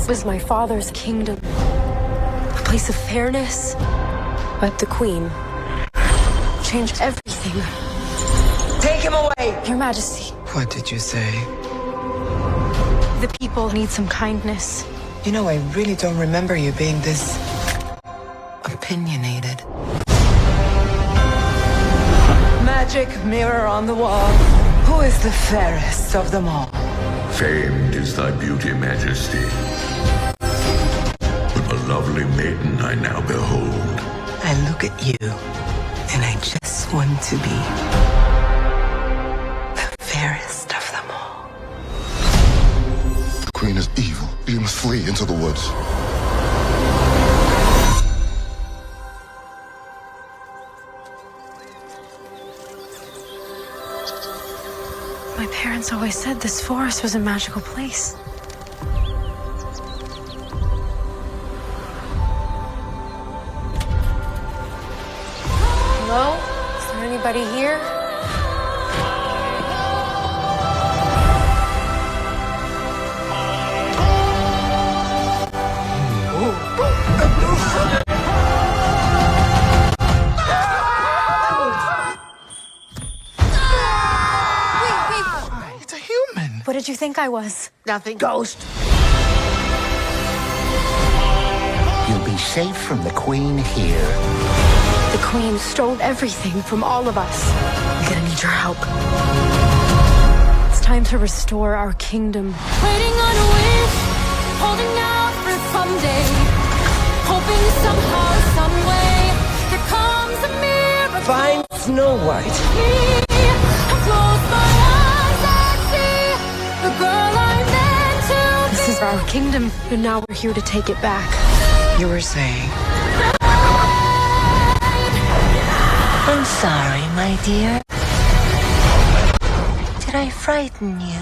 This was my father's kingdom. A place of fairness. But the Queen changed everything. Take him away! Your Majesty, What did you say? the people need some kindness. You know, I really don't remember you being this opinionated. Magic mirror on the wall. Who is the fairest of them all? Famed is thy beauty, Majesty. But a lovely maiden I now behold. I look at you, and I just want to be the fairest of them all. The Queen is evil. You must flee into the woods. My parents always said this forest was a magical place. Hello? Is there anybody here? It's a human. What did you think I was? Nothing. Ghost. You'll be safe from the Queen here. The Queen stole everything from all of us. I'm gonna need your help. It's time to restore our kingdom. Waiting on a wish, holding out for someday, hoping somehow, some way, there comes a miracle. Find Snow White. I close my eyes and see the girl I meant to be. This is our kingdom, and now we're here to take it back. You were saying. I'm sorry, my dear. Did I frighten you?